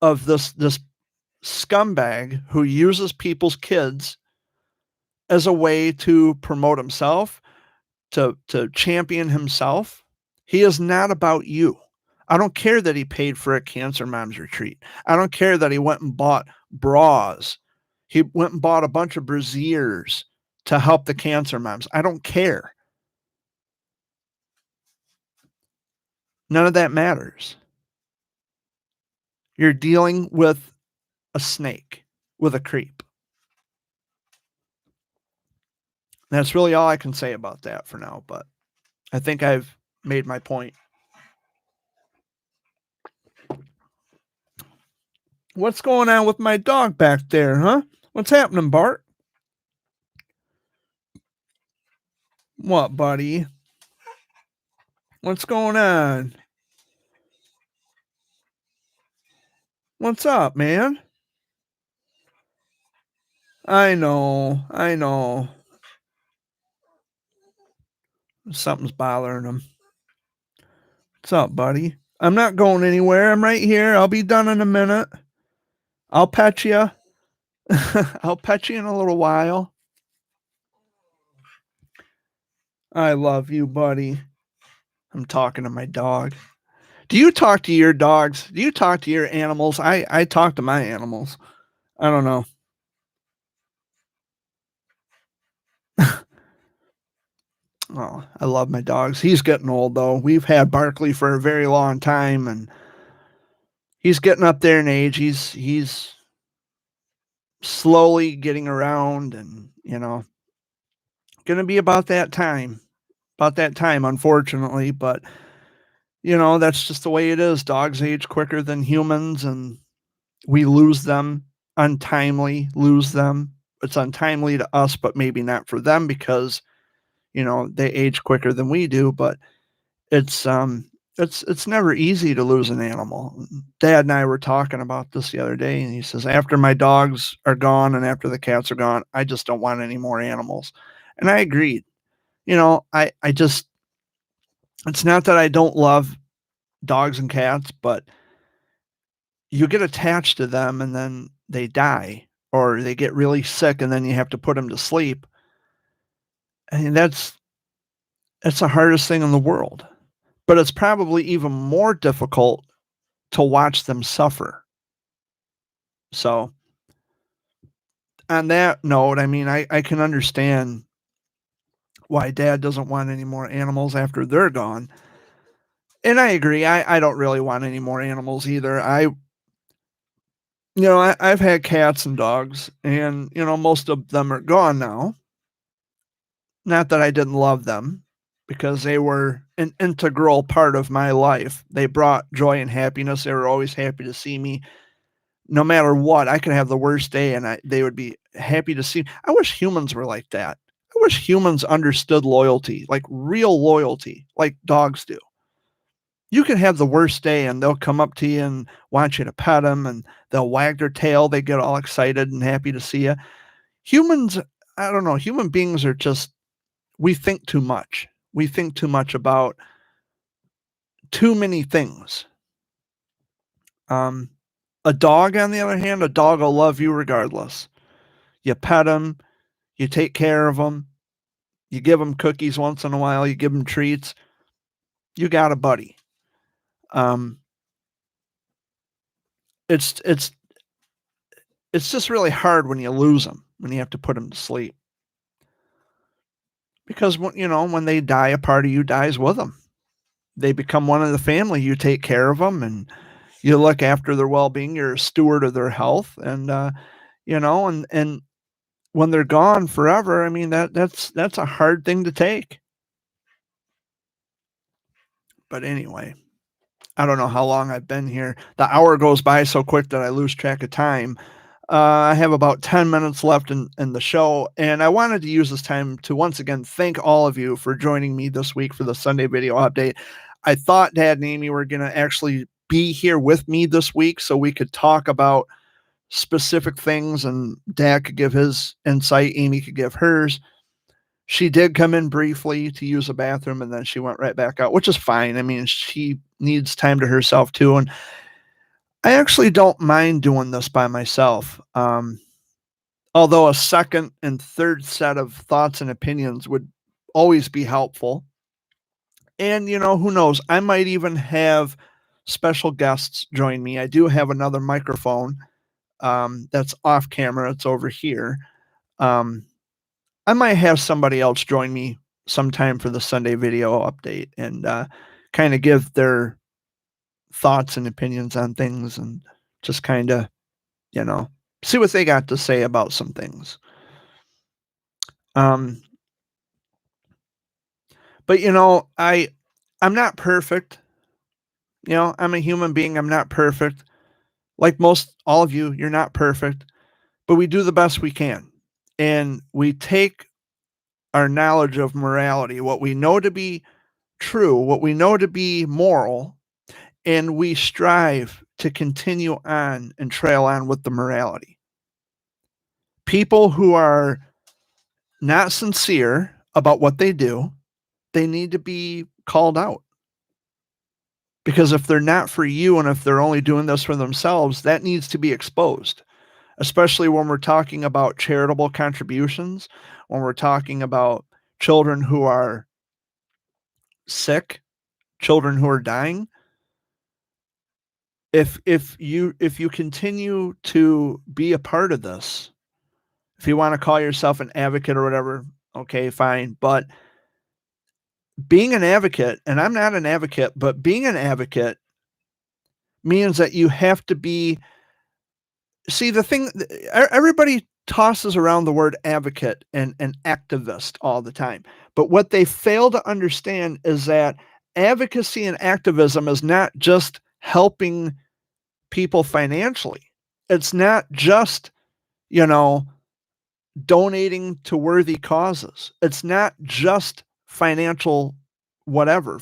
of this scumbag who uses people's kids as a way to promote himself, to champion himself. He is not about you. I don't care that he paid for a cancer mom's retreat. I don't care that he went and bought bras. He went and bought a bunch of brassieres to help the cancer moms. I don't care. None of that matters. You're dealing with a snake, with a creep. That's really all I can say about that for now, but I think I've made my point. What's going on with my dog back there, huh? What's happening, Bart? What, buddy? What's going on? What's up, man? I know. Something's bothering him. What's up, buddy? I'm not going anywhere. I'm right here. I'll be done in a minute. I'll pet you. I'll pet you in a little while. I love you, buddy. I'm talking to my dog. Do you talk to your dogs? Do you talk to your animals? I talk to my animals. I don't know. Oh, I love my dogs. He's getting old, though. We've had Barkley for a very long time, and he's getting up there in age. He's slowly getting around, and, going to be about that time, unfortunately. But, that's just the way it is. Dogs age quicker than humans, and we lose them untimely, It's untimely to us, but maybe not for them because, they age quicker than we do. But it's never easy to lose an animal. Dad and I were talking about this the other day, and he says, after my dogs are gone and after the cats are gone, I just don't want any more animals. And I agreed. I just, it's not that I don't love dogs and cats, but you get attached to them and then they die or they get really sick and then you have to put them to sleep. And that's the hardest thing in the world. But it's probably even more difficult to watch them suffer. So on that note, I mean, I can understand why Dad doesn't want any more animals after they're gone. And I agree. I don't really want any more animals either. I've had cats and dogs, and, most of them are gone now. Not that I didn't love them, because they were an integral part of my life. They brought joy and happiness. They were always happy to see me. No matter what, I could have the worst day, and they would be happy to see me. I wish humans were like that. I wish humans understood loyalty, like real loyalty, like dogs do. You can have the worst day and they'll come up to you and want you to pet them and they'll wag their tail. They get all excited and happy to see you. Humans, I don't know, human beings are just, we think too much. We think too much about too many things. A dog, on the other hand, a dog will love you regardless. You pet them, you take care of them, you give them cookies once in a while, you give them treats. You got a buddy. It's just really hard when you lose them, when you have to put them to sleep. Because when they die, a part of you dies with them. They become one of the family. You take care of them and you look after their well-being. You're a steward of their health, and and when they're gone forever, I mean that's a hard thing to take. But anyway, I don't know how long I've been here. The hour goes by so quick that I lose track of time. I have about 10 minutes left in the show, and I wanted to use this time to once again thank all of you for joining me this week for the Sunday video update. I thought Dad and Amy were going to actually be here with me this week so we could talk about specific things and Dad could give his insight, Amy could give hers. She did come in briefly to use a bathroom and then she went right back out, which is fine. I mean, she needs time to herself too. And I actually don't mind doing this by myself. Although a second and third set of thoughts and opinions would always be helpful. And, who knows? I might even have special guests join me. I do have another microphone that's off camera. It's over here. I might have somebody else join me sometime for the Sunday video update and kind of give their thoughts and opinions on things and just kind of, see what they got to say about some things. But I'm not perfect. I'm a human being. I'm not perfect. Like all of you, you're not perfect, but we do the best we can. And we take our knowledge of morality, what we know to be true, what we know to be moral, and we strive to continue on and trail on with the morality. People who are not sincere about what they do, they need to be called out. Because if they're not for you and if they're only doing this for themselves, that needs to be exposed. Especially when we're talking about charitable contributions, when we're talking about children who are sick, children who are dying. If you continue to be a part of this, if you want to call yourself an advocate or whatever, okay, fine. But being an advocate, and I'm not an advocate, but being an advocate means that you have to be. See, the thing, everybody tosses around the word advocate and activist all the time. But what they fail to understand is that advocacy and activism is not just helping people financially. It's not just, donating to worthy causes. It's not just financial, whatever,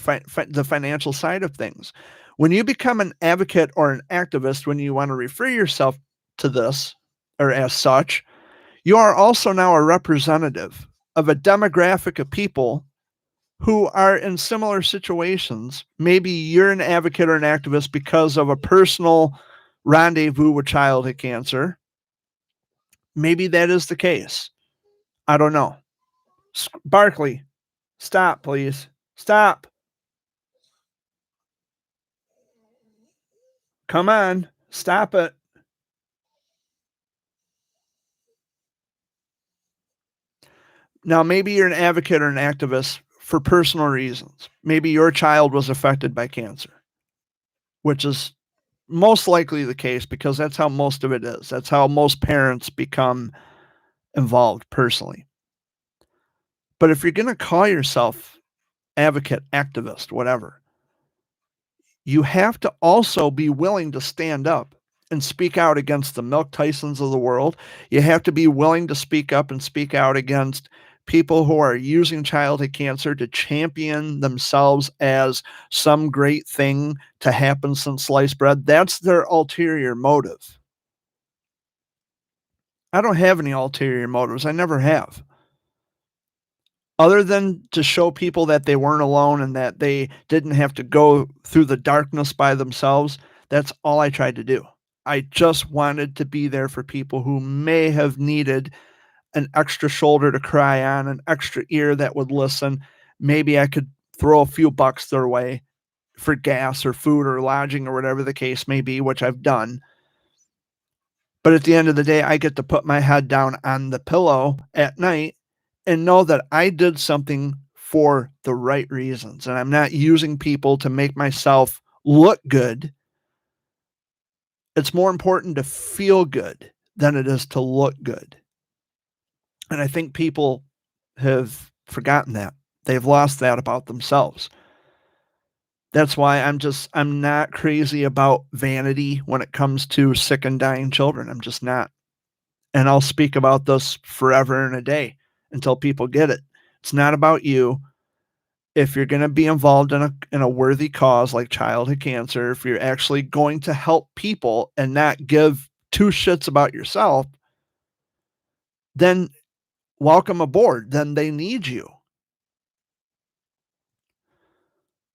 the financial side of things. When you become an advocate or an activist, when you want to refer yourself to this or as such, you are also now a representative of a demographic of people who are in similar situations. Maybe you're an advocate or an activist because of a personal rendezvous with childhood cancer. Maybe that is the case. I don't know. Barkley, stop, please. Stop. Come on. Stop it. Now, maybe you're an advocate or an activist for personal reasons. Maybe your child was affected by cancer, which is most likely the case because that's how most of it is. That's how most parents become involved personally. But if you're going to call yourself advocate, activist, whatever, you have to also be willing to stand up and speak out against the Milk Tysons of the world. You have to be willing to speak up and speak out against people who are using childhood cancer to champion themselves as some great thing to happen since sliced bread, that's their ulterior motive. I don't have any ulterior motives. I never have. Other than to show people that they weren't alone and that they didn't have to go through the darkness by themselves, that's all I tried to do. I just wanted to be there for people who may have needed an extra shoulder to cry on, an extra ear that would listen. Maybe I could throw a few bucks their way for gas or food or lodging or whatever the case may be, which I've done. But at the end of the day, I get to put my head down on the pillow at night and know that I did something for the right reasons. And I'm not using people to make myself look good. It's more important to feel good than it is to look good. And I think people have forgotten that. They've lost that about themselves. That's why I'm not crazy about vanity when it comes to sick and dying children. I'm just not. And I'll speak about this forever and a day until people get it. It's not about you. If you're going to be involved in a worthy cause like childhood cancer, if you're actually going to help people and not give two shits about yourself, then welcome aboard. Then they need you.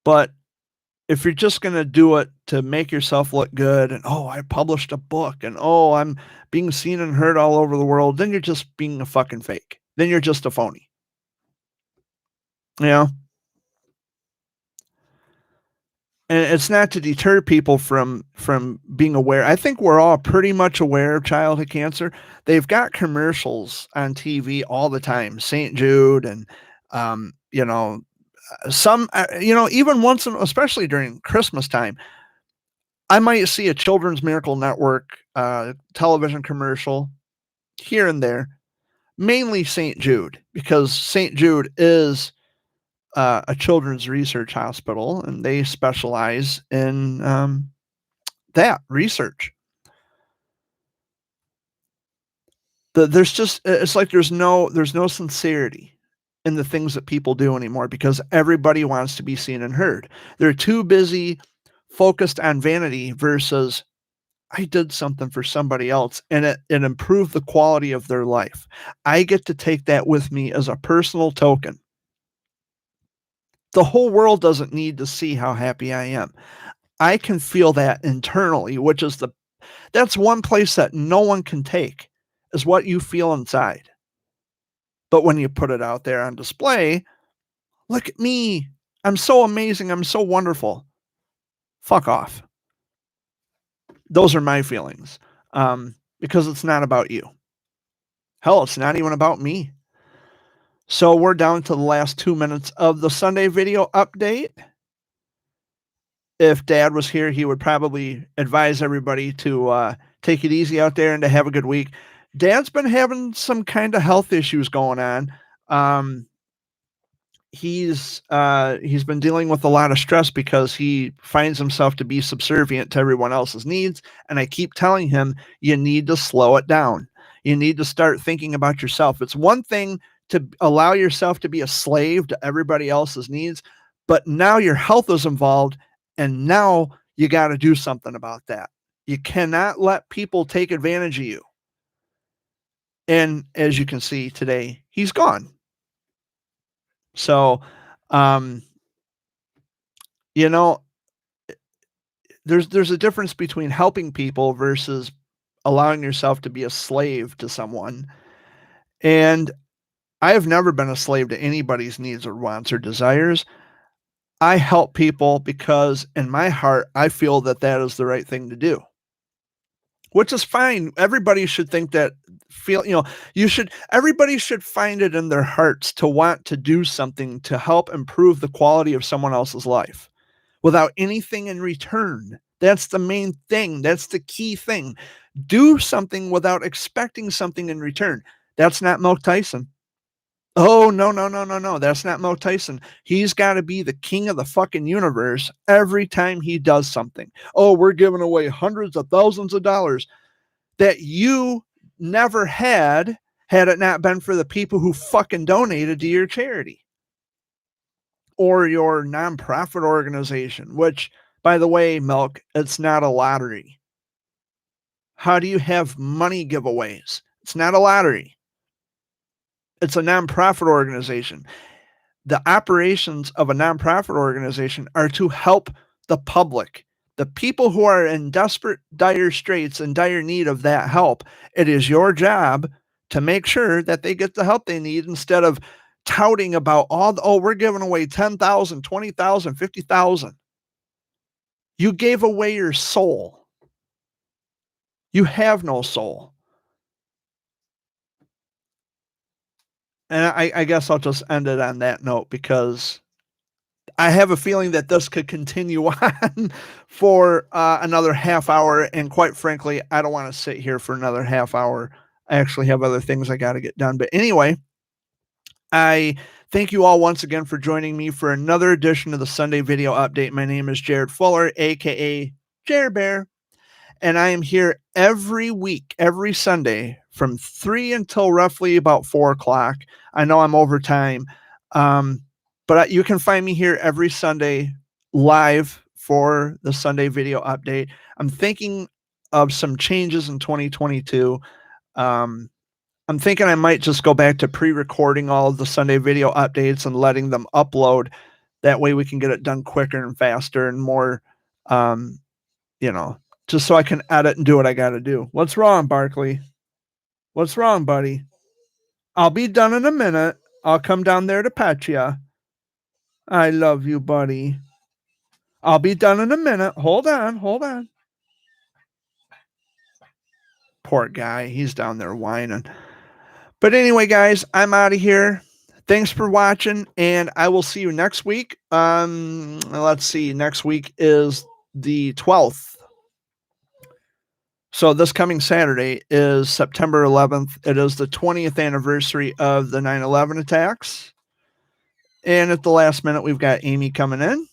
But if you're just going to do it to make yourself look good and, oh, I published a book and, oh, I'm being seen and heard all over the world, then you're just being a fucking fake. Then you're just a phony. You know? And it's not to deter people from being aware. I think we're all pretty much aware of childhood cancer. They've got commercials on TV all the time, St. Jude and, some, even once, especially during Christmas time, I might see a Children's Miracle Network television commercial here and there, mainly St. Jude, because St. Jude is a children's research hospital, and they specialize in that research. It's like there's no sincerity in the things that people do anymore because everybody wants to be seen and heard. They're too busy focused on vanity versus I did something for somebody else and it improved the quality of their life. I get to take that with me as a personal token. The whole world doesn't need to see how happy I am. I can feel that internally, which is that's one place that no one can take, is what you feel inside. But when you put it out there on display, look at me. I'm so amazing. I'm so wonderful. Fuck off. Those are my feelings. Because it's not about you. Hell, it's not even about me. So we're down to the last 2 minutes of the Sunday video update. If Dad was here, he would probably advise everybody to take it easy out there and to have a good week. Dad's been having some kind of health issues going on. He's been dealing with a lot of stress because he finds himself to be subservient to everyone else's needs. And I keep telling him, you need to slow it down. You need to start thinking about yourself. It's one thing to allow yourself to be a slave to everybody else's needs, but now your health is involved. And now you got to do something about that. You cannot let people take advantage of you. And as you can see today, he's gone. So, there's a difference between helping people versus allowing yourself to be a slave to someone. And I have never been a slave to anybody's needs or wants or desires. I help people because in my heart, I feel that that is the right thing to do, which is fine. Everybody should think that everybody should find it in their hearts to want to do something to help improve the quality of someone else's life without anything in return. That's the main thing. That's the key thing. Do something without expecting something in return. That's not Mike Tyson. Oh, no. That's not Mike Tyson. He's got to be the king of the fucking universe every time he does something. Oh, we're giving away hundreds of thousands of dollars that you never had had it not been for the people who fucking donated to your charity or your nonprofit organization, which, by the way, Milk, it's not a lottery. How do you have money giveaways? It's not a lottery. It's a nonprofit organization. The operations of a nonprofit organization are to help the public, the people who are in desperate, dire straits and dire need of that help. It is your job to make sure that they get the help they need instead of touting about we're giving away 10,000, 20,000, 50,000. You gave away your soul. You have no soul. And I guess I'll just end it on that note because I have a feeling that this could continue on for another half hour. And quite frankly, I don't want to sit here for another half hour. I actually have other things I got to get done. But anyway, I thank you all once again for joining me for another edition of the Sunday Video Update. My name is Jared Fuller, aka Jared Bear, and I am here every week, every Sunday from 3 until roughly about 4 o'clock. I know I'm over time, but you can find me here every Sunday live for the Sunday Video Update. I'm thinking of some changes in 2022. I'm thinking I might just go back to pre-recording all of the Sunday Video Updates and letting them upload. That way we can get it done quicker and faster and more, just so I can edit and do what I got to do. What's wrong, Barkley? What's wrong, buddy? I'll be done in a minute. I'll come down there to pet you. I love you, buddy. I'll be done in a minute. Hold on. Poor guy. He's down there whining. But anyway, guys, I'm out of here. Thanks for watching, and I will see you next week. Let's see. Next week is the 12th. So this coming Saturday is September 11th. It is the 20th anniversary of the 9/11 attacks. And at the last minute, we've got Amy coming in.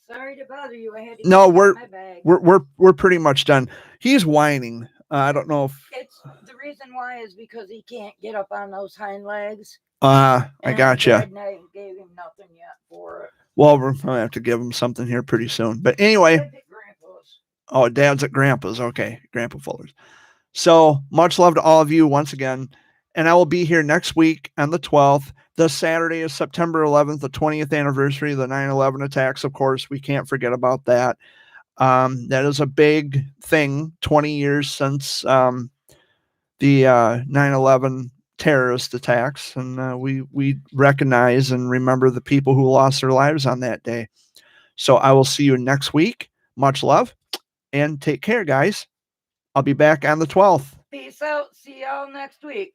Sorry to bother you. I had to
No,
get my bag.
we're pretty much done. He's whining. I don't know if
It's the reason why is because he can't get up on those hind legs.
I gotcha.
Dad gave him nothing yet for it.
Well, we're gonna have to give him something here pretty soon. But anyway,
Grandpa's.
Oh, Dad's at Grandpa's. Okay, Grandpa Fuller's. So much love to all of you once again, and I will be here next week on the 12th. This Saturday is September 11th, the 20th anniversary of the 9/11 attacks. Of course, we can't forget about that. That is a big thing. 20 years since the 9/11 terrorist attacks, and we recognize and remember the people who lost their lives on that day. So I will see you next week. Much love, and take care, guys. I'll be back on the 12th.
Peace out. See y'all next week.